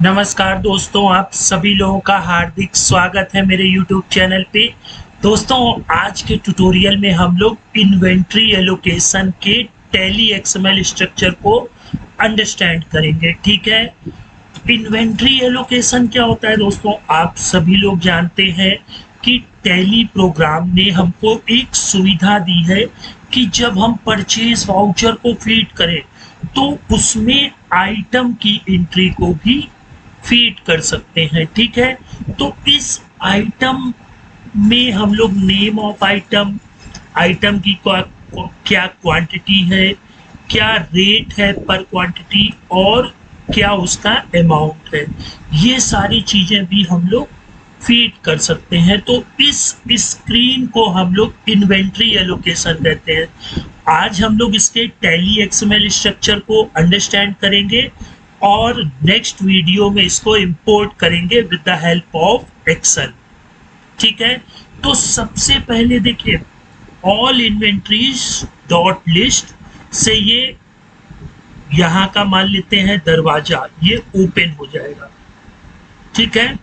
नमस्कार दोस्तों, आप सभी लोगों का हार्दिक स्वागत है मेरे YouTube चैनल पे। दोस्तों, आज के ट्यूटोरियल में हम लोग इन्वेंट्री एलोकेशन के टैली एक्सएमएल स्ट्रक्चर को अंडरस्टैंड करेंगे। ठीक है, इन्वेंट्री एलोकेशन क्या होता है दोस्तों? आप सभी लोग जानते हैं कि टैली प्रोग्राम ने हमको एक सुविधा दी है कि जब हम परचेज वाउचर को फीड करें तो उसमें आइटम की एंट्री को भी फीड कर सकते हैं। ठीक है, तो इस आइटम में हम लोग नेम ऑफ आइटम, आइटम की क्या क्वांटिटी है, क्या रेट है पर क्वांटिटी और क्या उसका अमाउंट है, ये सारी चीजें भी हम लोग फीड कर सकते हैं। तो इस स्क्रीन को हम लोग इन्वेंट्री एलोकेशन कहते हैं। आज हम लोग इसके टैली एक्सएमएल स्ट्रक्चर को अंडरस्टैंड करेंगे और नेक्स्ट वीडियो में इसको इंपोर्ट करेंगे with the help of Excel. ठीक है, तो सबसे पहले देखिए, ऑल इन्वेंट्रीज डॉट लिस्ट से ये यहाँ का मान लेते हैं दरवाजा, ये ओपन हो जाएगा। ठीक है,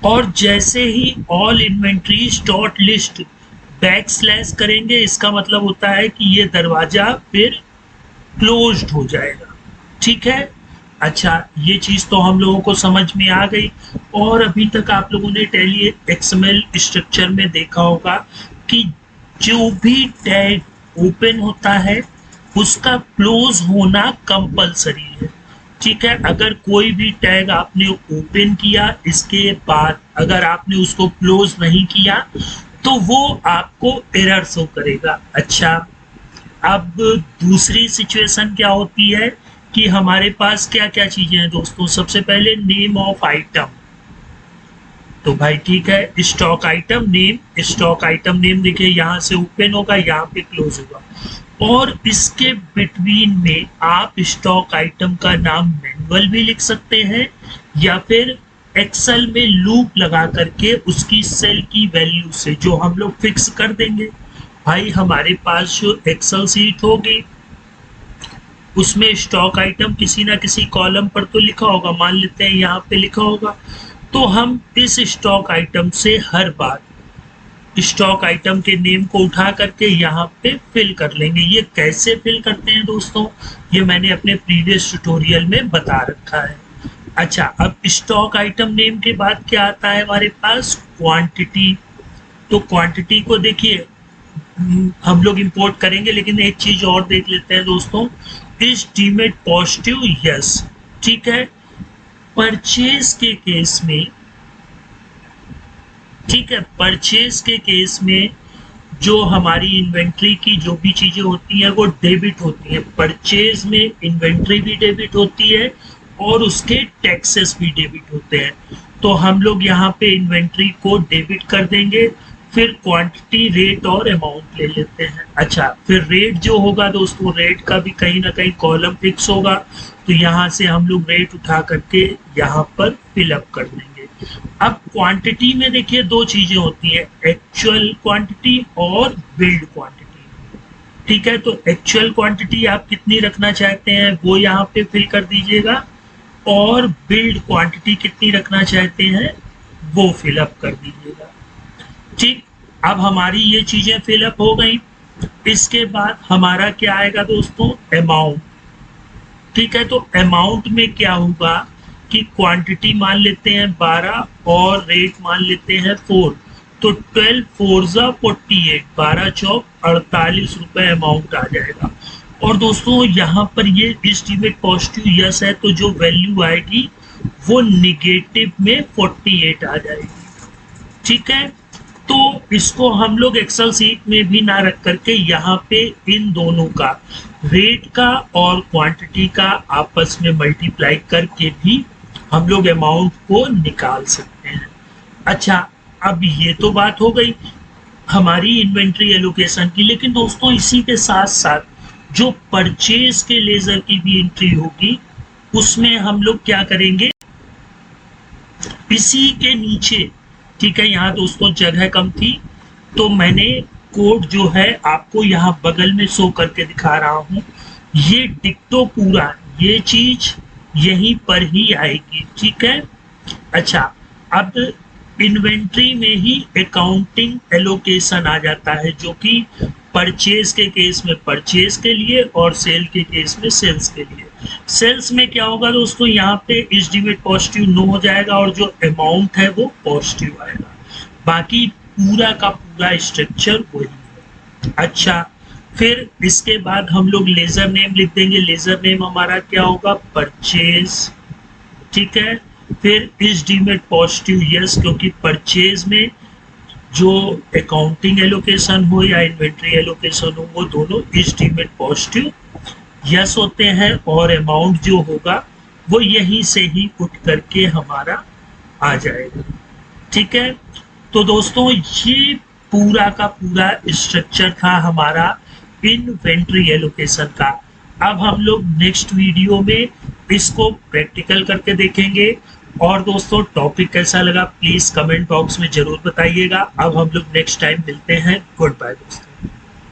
और जैसे ही all inventories dot list backslash करेंगे, इसका मतलब होता है कि ये दरवाजा फिर क्लोज्ड हो जाएगा। ठीक है, अच्छा, ये चीज तो हम लोगों को समझ में आ गई। और अभी तक आप लोगों ने टैली एक्सएमएल स्ट्रक्चर में देखा होगा कि जो भी टैग ओपन होता है उसका क्लोज होना कंपलसरी है। ठीक है, अगर कोई भी टैग आपने ओपन किया, इसके बाद अगर आपने उसको क्लोज नहीं किया तो वो आपको एरर शो करेगा। अच्छा, अब दूसरी सिचुएशन क्या होती है कि हमारे पास क्या क्या चीजें हैं दोस्तों? सबसे पहले नेम ऑफ आइटम, तो भाई ठीक है, stock item name, stock item name देखिए यहाँ से ओपन होगा, यहाँ पे क्लोज होगा। और इसके बिटवीन में आप स्टॉक आइटम का नाम मैनुअल भी लिख सकते हैं या फिर एक्सेल में लूप लगा करके उसकी सेल की वैल्यू से जो हम लोग फिक्स कर देंगे। भाई हमारे पास जो एक्सेल सीट होगी उसमें स्टॉक आइटम किसी ना किसी कॉलम पर तो लिखा होगा, मान लेते हैं यहाँ पे लिखा होगा, तो हम इस स्टॉक आइटम से हर बार स्टॉक आइटम के नेम को उठा करके यहाँ पे फिल कर लेंगे। ये कैसे फिल करते हैं दोस्तों, ये मैंने अपने प्रीवियस ट्यूटोरियल में बता रखा है। अच्छा, अब स्टॉक आइटम नेम के बाद क्या आता है हमारे पास? क्वांटिटी। तो क्वांटिटी को देखिए हम लोग इंपोर्ट करेंगे, लेकिन एक चीज और देख लेते हैं दोस्तों, इज डीमेट पॉजिटिव? यस। ठीक है, परचेज के केस में, ठीक है, परचेज के केस में जो हमारी इन्वेंट्री की जो भी चीजें होती हैं वो डेबिट होती हैं। परचेज में इन्वेंट्री भी डेबिट होती है और उसके टैक्सेस भी डेबिट होते हैं। तो हम लोग यहाँ पे इन्वेंट्री को डेबिट कर देंगे, फिर क्वांटिटी, रेट और अमाउंट ले लेते हैं। अच्छा, फिर रेट जो होगा दोस्तों, रेट का भी कहीं ना कहीं कॉलम फिक्स होगा, तो यहाँ से हम लोग रेट उठा करके यहाँ पर फिलअप कर देंगे। अब क्वांटिटी में देखिए दो चीजें होती हैं, एक्चुअल क्वांटिटी और बिल्ड क्वांटिटी। ठीक है, तो एक्चुअल क्वांटिटी आप कितनी रखना चाहते हैं वो यहाँ पे फिल कर दीजिएगा, और बिल्ड क्वांटिटी कितनी रखना चाहते हैं वो फिलअप कर दीजिएगा। ठीक, अब हमारी ये चीजें फिलअप हो गई। इसके बाद हमारा क्या आएगा दोस्तों? अमाउंट। ठीक है, तो अमाउंट में क्या होगा कि क्वांटिटी मान लेते हैं 12 और रेट मान लेते हैं 4, तो 12 4 48, 12 चौक 48 रुपए अमाउंट आ जाएगा। और दोस्तों यहाँ पर ये एस्टीमेट पॉजिटिव यस है, तो जो वैल्यू आएगी वो निगेटिव में 48 आ जाएगी। ठीक है, तो इसको हम लोग एक्सेल सीट में भी ना रख करके यहाँ पे इन दोनों का, रेट का और क्वांटिटी का आपस में मल्टीप्लाई करके भी हम लोग अमाउंट को निकाल सकते हैं। अच्छा, अब ये तो बात हो गई हमारी इन्वेंट्री एलोकेशन की, लेकिन दोस्तों इसी के साथ साथ जो परचेज के लेजर की भी एंट्री होगी उसमें हम लोग क्या करेंगे, इसी के नीचे, ठीक है, यहाँ दोस्तों जगह कम थी तो मैंने कोड जो है आपको यहाँ बगल में शो करके दिखा रहा हूँ। ये डिक्टो पूरा, ये चीज यहीं पर ही आएगी, ठीक है। अच्छा, अब इन्वेंट्री में ही अकाउंटिंग एलोकेशन आ जाता है, जो कि परचेज के केस में परचेज के लिए और सेल के केस में सेल्स के लिए। सेल्स में क्या होगा दोस्तों, यहाँ पे एस्टीमेट पॉजिटिव नो हो जाएगा और जो अमाउंट है वो पॉजिटिव आएगा। बाकी पूरा का पूरा स्ट्रक्चर वही है। अच्छा, फिर इसके बाद हम लोग लेजर नेम लिख देंगे। लेजर नेम हमारा क्या होगा, परचेज, ठीक है। फिर एस्टीमेट पॉजिटिव यस, क्योंकि परचेज में जो अकाउंटिंग एलोकेशन हो या इन्वेंट्री एलोकेशन हो वो दोनों एस्टीमेट पॉजिटिव यस होते हैं, और अमाउंट जो होगा वो यहीं से ही उठ करके हमारा आ जाएगा, ठीक है। तो दोस्तों ये पूरा का पूरा स्ट्रक्चर था हमारा इन्वेंट्री एलोकेशन का। अब हम लोग नेक्स्ट वीडियो में इसको प्रैक्टिकल करके देखेंगे। और दोस्तों टॉपिक कैसा लगा प्लीज कमेंट बॉक्स में जरूर बताइएगा। अब हम लोग नेक्स्ट टाइम मिलते हैं। गुड बाय दोस्तों।